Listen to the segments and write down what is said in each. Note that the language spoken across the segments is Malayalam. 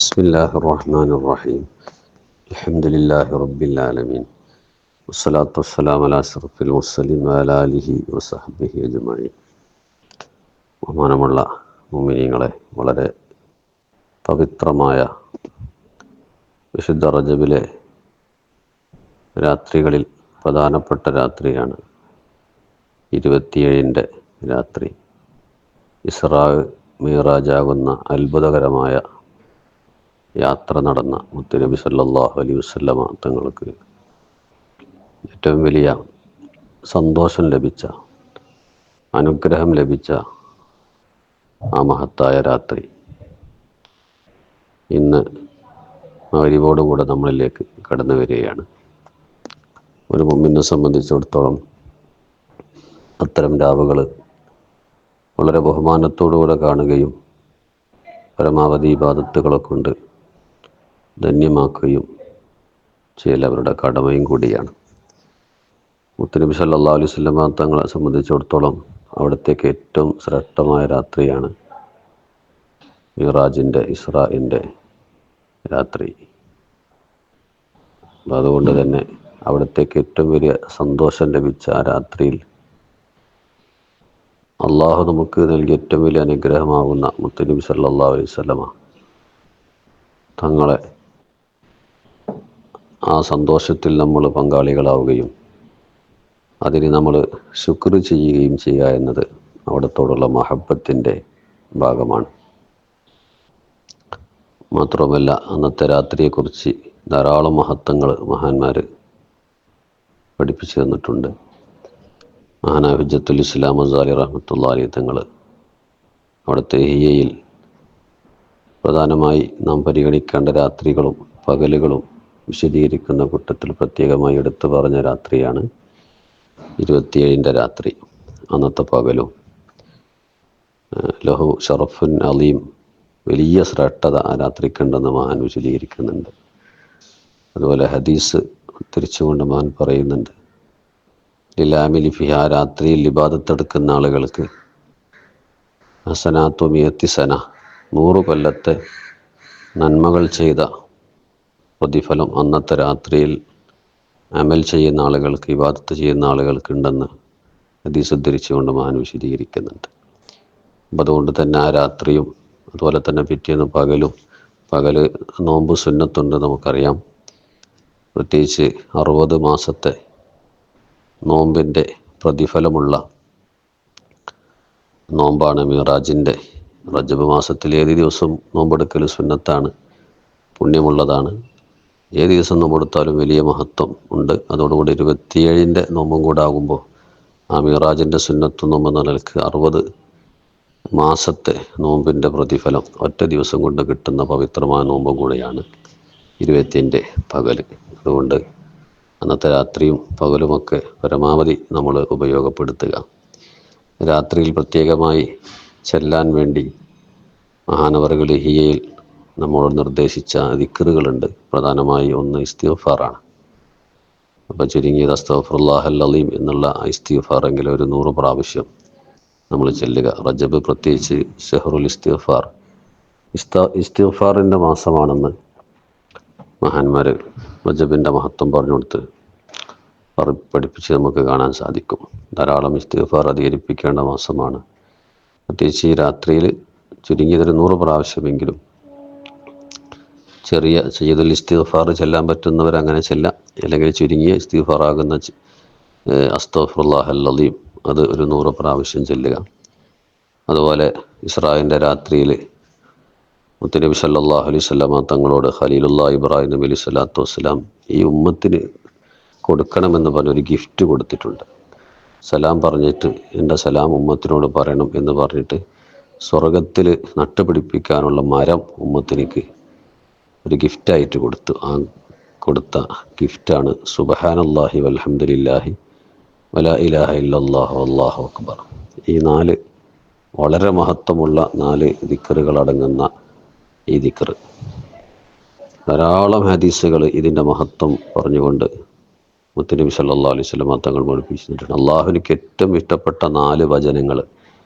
بسم الله الرحمن الرحيم الحمد لله رب العالمين والصلاة والسلام على أشرف المرسلين وعلى آله وصحبه أجمعين. ബഹുമാനമുള്ള മുഅ്മിനീങ്ങളെ, വളരെ പവിത്രമായ വിശുദ്ധ റജബിലെ രാത്രികളിൽ പ്രധാനപ്പെട്ട രാത്രിയാണ് 27-ൻ്റെ രാത്രി. ഇസ്റാ മിഅ്റാജാകുന്ന അത്ഭുതകരമായ യാത്ര നടന്ന മുത്തുനബി സല്ലല്ലാഹു അലൈഹി വസല്ലമ തങ്ങൾക്ക് ഏറ്റവും വലിയ സന്തോഷം ലഭിച്ച, അനുഗ്രഹം ലഭിച്ച ആ മഹത്തായ രാത്രി ഇന്ന് മഗ്‌രിബോടുകൂടെ നമ്മളിലേക്ക് കടന്നു വരികയാണ്. ഒരു മുഅ്മിനെ സംബന്ധിച്ചിടത്തോളം അത്തരം രാവുകൾ വളരെ ബഹുമാനത്തോടുകൂടെ കാണുകയും പരമാവധി ഇബാദത്തുകളെ കൊണ്ട് ധന്യമാക്കുകയും ചെയ്യലവരുടെ കടമയും കൂടിയാണ്. മുത്തുനബി സല്ലല്ലാഹു അലൈഹി വസല്ലമ തങ്ങളെ സംബന്ധിച്ചിടത്തോളം അവിടത്തേക്ക് ഏറ്റവും ശ്രേഷ്ഠമായ രാത്രിയാണ് മിഅ്റാജിൻ്റെ, ഇസ്രാഇൻ്റെ രാത്രി. അതുകൊണ്ട് തന്നെ അവിടത്തേക്ക് ഏറ്റവും വലിയ സന്തോഷം ലഭിച്ച ആ രാത്രിയിൽ അള്ളാഹു നമുക്ക് നൽകിയ ഏറ്റവും വലിയ അനുഗ്രഹമാകുന്ന മുത്തുനബി സല്ലല്ലാഹു അലൈഹി വസല്ലമ തങ്ങളെ ആ സന്തോഷത്തിൽ നമ്മൾ പങ്കാളികളാവുകയും അതിന് നമ്മൾ ശുക്ർ ചെയ്യുകയും ചെയ്യുക എന്നത് അവിടത്തോടുള്ള മഹബത്തിൻ്റെ ഭാഗമാണ്. മാത്രമല്ല, അന്നത്തെ രാത്രിയെക്കുറിച്ച് ധാരാളം മഹത്വങ്ങൾ മഹാന്മാർ പഠിപ്പിച്ചു തന്നിട്ടുണ്ട്. മഹാനായ ഹുജ്ജത്തുൽ ഇസ്ലാം ഗസാലി റഹ്മത്തുള്ളാഹി അലൈഹി തങ്ങൾ അവിടുത്തെ ഇഹ്യയിൽ പ്രധാനമായി നാം പരിഗണിക്കേണ്ട രാത്രികളും പകലുകളും വിശദീകരിക്കുന്ന കൂട്ടത്തിൽ പ്രത്യേകമായി എടുത്തു പറഞ്ഞ രാത്രിയാണ് 27-ൻ്റെ രാത്രി. അന്നത്തെ പകലും ലഹു ഷറഫുൻ അലീം, വലിയ ശ്രേഷ്ഠത ആ രാത്രിക്കുണ്ടെന്ന് മഹാൻ വിശദീകരിക്കുന്നുണ്ട്. അതുപോലെ ഹദീസ് തിരിച്ചുകൊണ്ട് മഹാൻ പറയുന്നുണ്ട്, ലിലാമിലി ഫിഹ, ആ രാത്രിയിൽ ഇബാദത്തെടുക്കുന്ന ആളുകൾക്ക് ഹസനാത്തു മിയത്തി സന, 100 കൊല്ലത്തെ നന്മകൾ ചെയ്ത പ്രതിഫലം അന്നത്തെ രാത്രിയിൽ അമൽ ചെയ്യുന്ന ആളുകൾക്ക്, ഇബാദത്ത് ചെയ്യുന്ന ആളുകൾക്കുണ്ടെന്ന് ഹദീസ് ഉദ്ധരിച്ചുകൊണ്ട് മഹാൻ വിശദീകരിക്കുന്നുണ്ട്. അപ്പം അതുകൊണ്ട് തന്നെ ആ രാത്രിയും അതുപോലെ തന്നെ പിറ്റേന്ന് പകലും, പകല് നോമ്പ് സുന്നത്തുണ്ട് നമുക്കറിയാം. പ്രത്യേകിച്ച് 60 മാസത്തെ നോമ്പിൻ്റെ പ്രതിഫലമുള്ള നോമ്പാണ് മിഅ്റാജിൻ്റെ. റജബ് മാസത്തിൽ ഏത് ദിവസം നോമ്പെടുക്കൽ സുന്നത്താണ്, പുണ്യമുള്ളതാണ്. ഏത് ദിവസം നോമ്പെടുത്താലും വലിയ മഹത്വം ഉണ്ട്. അതോടുകൂടി 27-ൻ്റെ നോമ്പും കൂടെ ആകുമ്പോൾ ആ മിഅ്റാജിൻ്റെ സുന്നത്ത് നോമ്പ് എന്ന നിലക്ക് 60 മാസത്തെ നോമ്പിൻ്റെ പ്രതിഫലം ഒറ്റ ദിവസം കൊണ്ട് കിട്ടുന്ന പവിത്രമായ നോമ്പും കൂടെയാണ് 27-ൻ്റെ പകൽ. അതുകൊണ്ട് അന്നത്തെ രാത്രിയും പകലുമൊക്കെ പരമാവധി നമ്മൾ ഉപയോഗപ്പെടുത്തുക. രാത്രിയിൽ പ്രത്യേകമായി ചെല്ലാൻ വേണ്ടി മഹാനവറുകൾ ഇഹ്യയിൽ നമ്മളോട് നിർദ്ദേശിച്ച ദിക്റുകളുണ്ട്. പ്രധാനമായി ഒന്ന് ഇസ്തിഗ്ഫാറാണ്. അപ്പോൾ ചുരുങ്ങിയത് അസ്തഗ്ഫിറുല്ലാഹൽ അലീം എന്നുള്ള ഇസ്തിഗ്ഫാറെങ്കിലും ഒരു 100 പ്രാവശ്യം നമ്മൾ ചെല്ലുക. റജബ് പ്രത്യേകിച്ച് ഷഹ്റുൽ ഇസ്തിഗ്ഫാർ, ഇസ്തിഗ്ഫാറിൻ്റെ മാസമാണെന്ന് മഹാന്മാർ റജബിൻ്റെ മഹത്വം പറഞ്ഞു കൊടുത്ത് പഠിപ്പിച്ച് നമുക്ക് കാണാൻ സാധിക്കും. ധാരാളം ഇസ്തിഗ്ഫാർ അധികരിപ്പിക്കേണ്ട മാസമാണ്. പ്രത്യേകിച്ച് ഈ രാത്രിയിൽ ചുരുങ്ങിയതൊരു 100 പ്രാവശ്യമെങ്കിലും ചെറിയ സയ്യിദുൽ ഇസ്തിഗ്ഫാർ ചെല്ലാൻ പറ്റുന്നവർ അങ്ങനെ ചെല്ലാം. അല്ലെങ്കിൽ ചുരുങ്ങിയ ഇസ്തിഗ്ഫാറാകുന്ന അസ്തഗ്ഫിറുല്ലാഹൽ അലീം അത് ഒരു 100 പ്രാവശ്യം ചെല്ലുക. അതുപോലെ ഇസ്രാഇൻ്റെ രാത്രിയിൽ മുത്തുനബി സല്ലല്ലാഹു അലൈഹി വസല്ലമ തങ്ങളോട് ഖലീലുല്ലാഹ് ഇബ്രാഹിം നബി അലൈഹി സ്വലാത്തു വസ്സലാം ഈ ഉമ്മത്തിന് കൊടുക്കണമെന്ന് പറഞ്ഞൊരു ഗിഫ്റ്റ് കൊടുത്തിട്ടുണ്ട്. സലാം പറഞ്ഞിട്ട് എൻ്റെ സലാം ഉമ്മത്തിനോട് പറയണം എന്ന് പറഞ്ഞിട്ട് സ്വർഗത്തിൽ നട്ടുപിടിപ്പിക്കാനുള്ള മരം ഉമ്മത്തിനിക്ക് ഒരു ഗിഫ്റ്റായിട്ട് കൊടുത്തു. ആ കൊടുത്ത ഗിഫ്റ്റാണ് സുബ്ഹാനല്ലാഹി വൽഹംദുലില്ലാഹി വലാ ഇലാഹ ഇല്ലല്ലാഹു വല്ലാഹു അക്ബർ. ഈ 4 വളരെ മഹത്വമുള്ള 4 ദിക്റുകൾ അടങ്ങുന്ന ഈ ദിക്റ് ധാരാളം ഹദീസുകൾ ഇതിൻ്റെ മഹത്വം പറഞ്ഞുകൊണ്ട് മുത്തുനബി സല്ലല്ലാഹു അലൈഹി വസല്ലം തങ്ങൾ പഠിപ്പിച്ചിട്ടുണ്ട്. അള്ളാഹുവിനിക്ക് ഏറ്റവും ഇഷ്ടപ്പെട്ട 4 വചനങ്ങൾ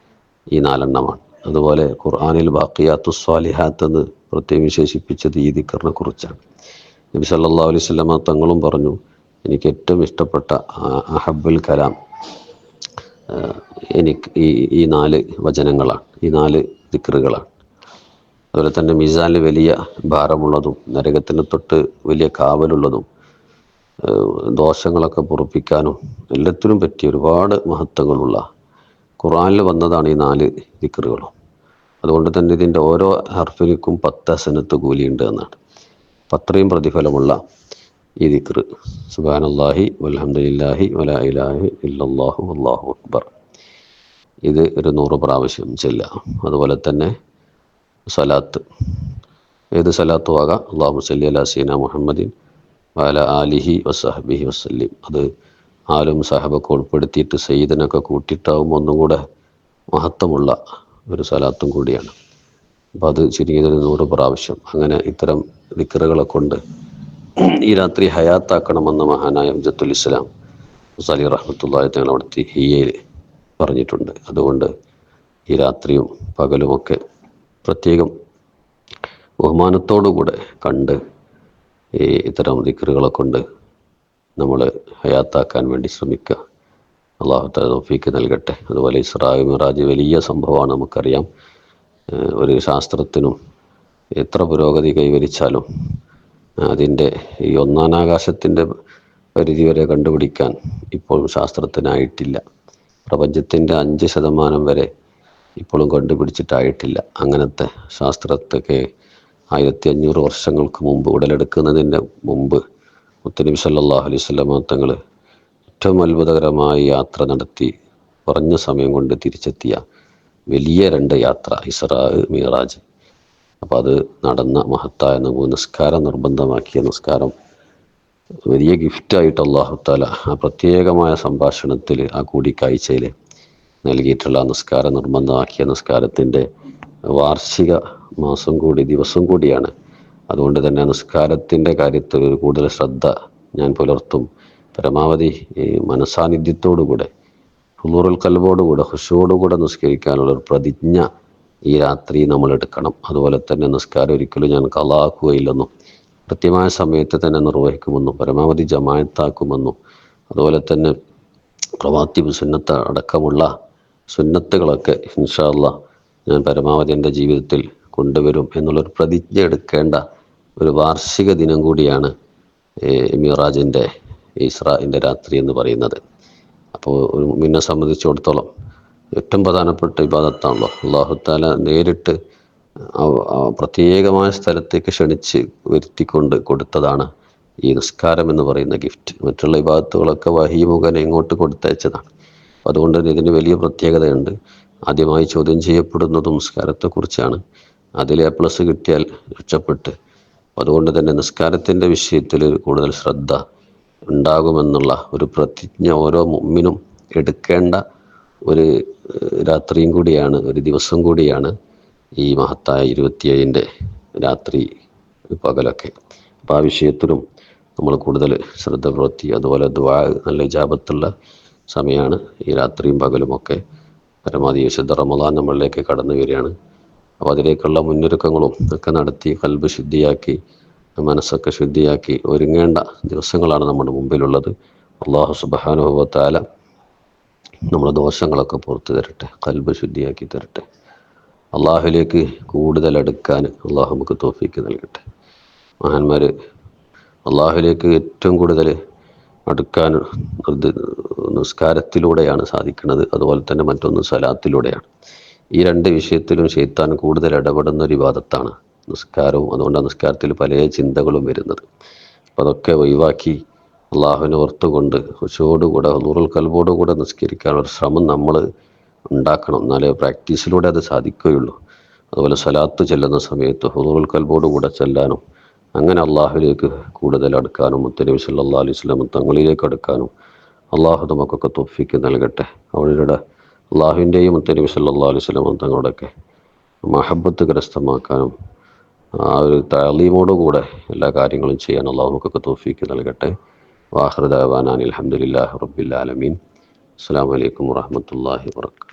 ഈ 4 എണ്ണമാണ്. അതുപോലെ ഖുർആനിൽ ബാഖിയാത്തുസ് സ്വാലിഹാത്ത് എന്ന് പ്രത്യേകം വിശേഷിപ്പിച്ചത് ഈ ദിക്റിനെ കുറിച്ചാണ്. നബി സല്ലല്ലാഹു അലൈഹി വസല്ലമ തങ്ങളും പറഞ്ഞു, എനിക്ക് ഏറ്റവും ഇഷ്ടപ്പെട്ട അഹബ്ബുൽ കലാം എനിക്ക് ഈ 4 വചനങ്ങളാണ്, ഈ 4 ദിക്റുകളാണ്. അതുപോലെ തന്നെ മീസാനിൽ വലിയ ഭാരമുള്ളതും നരകത്തിന് തൊട്ട് വലിയ കാവലുള്ളതും ദോഷങ്ങളൊക്കെ പൊറുപ്പിക്കാനും എല്ലാത്തിനും പറ്റിയ ഒരുപാട് മഹത്വങ്ങളുള്ള ഖുർആനിൽ വന്നതാണ് ഈ 4 ദിക്റുകളും. അതുകൊണ്ട് തന്നെ ഇതിൻ്റെ ഓരോ ഹർഫിനും 10 ഹസനത്ത് കൂലിയുണ്ട് എന്നാണ്. അപ്പം അത്രയും പ്രതിഫലമുള്ള ഈ ദിക്റ് സുബ്ഹാനല്ലാഹി വൽഹംദുലില്ലാഹി വലാ ഇലാഹ ഇല്ലല്ലാഹു വല്ലാഹു അക്ബർ, ഇത് ഒരു 100 പ്രാവശ്യം ചെല്ലുക. അതുപോലെ തന്നെ സലാത്ത്, ഏത് സലാത്തും ആകാം. അല്ലാഹുമ്മ സല്ലി അലാ സയ്യിദിനാ മുഹമ്മദിൻ വഅലാ ആലിഹി വസഹ്ബിഹി വസല്ലിം. അത് ആലും സഹബൊക്കെ ഉൾപ്പെടുത്തിയിട്ട് സയ്യിദിനൊക്കെ കൂട്ടിയിട്ടാവുമ്പോൾ ഒന്നും കൂടെ മഹത്വമുള്ള ഒരു സലാത്തും കൂടിയാണ്. അപ്പോൾ അത് ചുരുങ്ങിയതൊരു 100 പ്രാവശ്യം. അങ്ങനെ ഇത്തരം ദിക്റുകളെ കൊണ്ട് ഈ രാത്രി ഹയാത്താക്കണമെന്ന് മഹാനായ ഹുജ്ജത്തുൽ ഇസ്ലാം സലി റഹ്മത്തുള്ളാഹി തആല അവിടുത്തെ ഹിയയിൽ പറഞ്ഞിട്ടുണ്ട്. അതുകൊണ്ട് ഈ രാത്രിയും പകലുമൊക്കെ പ്രത്യേകം ബഹുമാനത്തോടുകൂടെ കണ്ട് ഈ ഇത്തരം ദിക്റുകളെ കൊണ്ട് നമ്മൾ ഹയാത്താക്കാൻ വേണ്ടി ശ്രമിക്കുക. അല്ലാഹു തആല തൗഫീഖ് നൽകട്ടെ. അതുപോലെ ഇസ്രാ മിഅ്റാജ് വലിയ സംഭവമാണ്, നമുക്കറിയാം. ഒരു ശാസ്ത്രത്തിനും എത്ര പുരോഗതി കൈവരിച്ചാലും അതിൻ്റെ ഈ ഒന്നാനാകാശത്തിൻ്റെ പരിധി വരെ കണ്ടുപിടിക്കാൻ ഇപ്പോഴും ശാസ്ത്രത്തിനായിട്ടില്ല. പ്രപഞ്ചത്തിൻ്റെ 5% വരെ ഇപ്പോഴും കണ്ടുപിടിച്ചിട്ടായിട്ടില്ല. അങ്ങനത്തെ ശാസ്ത്രത്തൊക്കെ 1500 വർഷങ്ങൾക്ക് മുമ്പ്, ഉടലെടുക്കുന്നതിൻ്റെ മുമ്പ് മുത്തുനബി സല്ലല്ലാഹു അലൈഹി വസല്ലമ തങ്ങൾ ഏറ്റവും അത്ഭുതകരമായ യാത്ര നടത്തി കുറഞ്ഞ സമയം കൊണ്ട് തിരിച്ചെത്തിയ വലിയ 2 യാത്ര, ഇസ്രാ മിഅ്റാജ്. അപ്പോൾ അത് നടന്ന മഹത്തായ നിസ്കാരം നിർബന്ധമാക്കിയ നിസ്കാരം വലിയ ഗിഫ്റ്റായിട്ട് അല്ലാഹു തആല ആ പ്രത്യേകമായ സംഭാഷണത്തിൽ, ആ കൂടിക്കാഴ്ചയിൽ നൽകിയിട്ടുള്ള നിസ്കാരം നിർബന്ധമാക്കിയ നിസ്കാരത്തിൻ്റെ വാർഷിക മാസം കൂടി, ദിവസം കൂടിയാണ്. അതുകൊണ്ട് തന്നെ നിസ്കാരത്തിൻ്റെ കാര്യത്തിൽ ഒരു കൂടുതൽ ശ്രദ്ധ ഞാൻ പുലർത്തും. പരമാവധി ഈ മനസാന്നിധ്യത്തോടുകൂടെ, ഹുളൂറുൽ ഖൽബോടുകൂടെ, ഖുശൂഅോടുകൂടെ നിസ്കരിക്കാനുള്ളൊരു പ്രതിജ്ഞ ഈ രാത്രി നമ്മൾ എടുക്കണം. അതുപോലെ തന്നെ നിസ്കാരം ഒരിക്കലും ഞാൻ ഖളാക്കുകയില്ലെന്നും കൃത്യമായ സമയത്ത് തന്നെ നിർവഹിക്കുമെന്നും പരമാവധി ജമാഅത്താക്കുമെന്നും അതുപോലെ തന്നെ റവാത്തിബ് സുന്നത്ത് അടക്കമുള്ള സുന്നത്തുകളൊക്കെ ഇൻഷാ അല്ലാഹ് ഞാൻ പരമാവധി എൻ്റെ ജീവിതത്തിൽ കൊണ്ടുവരും എന്നുള്ളൊരു പ്രതിജ്ഞ എടുക്കേണ്ട ഒരു വാർഷിക ദിനം കൂടിയാണ് മിഅ്റാജിൻ്റെ, ഇസ്രാഇൻ്റെ രാത്രി എന്ന് പറയുന്നത്. അപ്പോൾ ഒരു മുഅ്മിനെ സംബന്ധിച്ചിടത്തോളം ഏറ്റവും പ്രധാനപ്പെട്ട ഇബാദത്താണല്ലോ. അല്ലാഹു തആല നേരിട്ട് പ്രത്യേകമായ സ്ഥലത്തേക്ക് ക്ഷണിച്ച് വരുത്തിക്കൊണ്ട് കൊടുത്തതാണ് ഈ നിസ്കാരം എന്ന് പറയുന്ന ഗിഫ്റ്റ്. മറ്റുള്ള ഇബാദത്തുകളൊക്കെ വഹീ മുഖേന ഇങ്ങോട്ട് കൊടുത്തയച്ചതാണ്. അതുകൊണ്ട് തന്നെ ഇതിന് വലിയ പ്രത്യേകതയുണ്ട്. ആദ്യമായി ചോദ്യം ചെയ്യപ്പെടുന്നതും നിസ്കാരത്തെക്കുറിച്ചാണ്. അതിൽ A+ കിട്ടിയാൽ രക്ഷപ്പെട്ട്. അതുകൊണ്ട് തന്നെ നിസ്കാരത്തിൻ്റെ വിഷയത്തിൽ കൂടുതൽ ശ്രദ്ധ ഉണ്ടാകുമെന്നുള്ള ഒരു പ്രതിജ്ഞ ഓരോ മുഅ്മിനും എടുക്കേണ്ട ഒരു രാത്രിയും കൂടിയാണ്, ഒരു ദിവസം കൂടിയാണ് ഈ മഹത്തായ 27ൻ്റെ രാത്രി പകലൊക്കെ. അപ്പോൾ ആ വിഷയത്തിലും നമ്മൾ കൂടുതൽ ശ്രദ്ധ പുലർത്തി. അതുപോലെ ദുആ നല്ല ഇജാബത്തുള്ള സമയമാണ് ഈ രാത്രിയും പകലുമൊക്കെ. പരമാവധി വിശുദ്ധ റമളാൻ നമ്മളിലേക്ക് കടന്നു വരികയാണ്. അപ്പോൾ അതിലേക്കുള്ള മുന്നൊരുക്കങ്ങളും ഒക്കെ നടത്തി ഖൽബ് ശുദ്ധിയാക്കി, മനസ്സൊക്കെ ശുദ്ധിയാക്കി ഒരുങ്ങേണ്ട ദിവസങ്ങളാണ് നമ്മുടെ മുമ്പിലുള്ളത്. അല്ലാഹു സുബ്ഹാനഹു വ തആല നമ്മുടെ ദോഷങ്ങളൊക്കെ പുറത്തു തരട്ടെ, ഖൽബ് ശുദ്ധിയാക്കി തരട്ടെ. അള്ളാഹുലേക്ക് കൂടുതൽ അടുക്കാൻ അള്ളാഹു നമുക്ക് തൗഫീക്ക് നൽകട്ടെ. മഹാന്മാർ അള്ളാഹുലേക്ക് ഏറ്റവും കൂടുതൽ അടുക്കാൻ നിസ്കാരത്തിലൂടെയാണ് സാധിക്കുന്നത്. അതുപോലെ തന്നെ മറ്റൊന്ന് സലാത്തിലൂടെയാണ്. ഈ 2 വിഷയത്തിലും ശൈത്താൻ കൂടുതൽ ഇടപെടുന്ന ഒരു ഇബാദത്താണ് നിസ്കാരവും. അതുകൊണ്ടാണ് നിസ്കാരത്തിൽ പല ചിന്തകളും വരുന്നത്. അപ്പോൾ അതൊക്കെ ഒഴിവാക്കി അള്ളാഹുവിനെ ഓർത്തുകൊണ്ട് ഖുശൂഅോടുകൂടെ, ഹുളൂറുൽ ഖൽബോടുകൂടെ നിസ്കരിക്കാനുള്ള ശ്രമം നമ്മൾ ഉണ്ടാക്കണം. എന്നാലേ പ്രാക്ടീസിലൂടെ അത് സാധിക്കുകയുള്ളൂ. അതുപോലെ സലാത്ത് ചെല്ലുന്ന സമയത്ത് ഹുളൂറുൽ ഖൽബോടുകൂടെ ചെല്ലാനും അങ്ങനെ അള്ളാഹുവിലേക്ക് കൂടുതൽ അടുക്കാനും മുത്തുനബി സല്ലല്ലാഹു അലൈഹി വസല്ലം തങ്ങളിലേക്ക് അടുക്കാനും അള്ളാഹു നമുക്കൊക്കെ തൗഫീക്ക് നൽകട്ടെ. അവരുടെ അള്ളാഹുവിൻ്റെയും മുത്തുനബി സല്ലല്ലാഹു അലൈഹി വസല്ലം തങ്ങളുടെയൊക്കെ മഹബത്ത് കരസ്ഥമാക്കാനും ആ ഒരു തഅലീമോടുകൂടെ എല്ലാ കാര്യങ്ങളും ചെയ്യാൻ അള്ളാഹു നമുക്കൊക്കെ തൗഫീക്ക് നൽകട്ടെ. വാഖിറു ദഅവാനാ അൽഹംദുലില്ലാഹി റബ്ബിൽ ആലമീൻ. അസ്സലാമു അലൈക്കും വറഹ്മത്തുള്ളാഹി വബറകാതുഹു.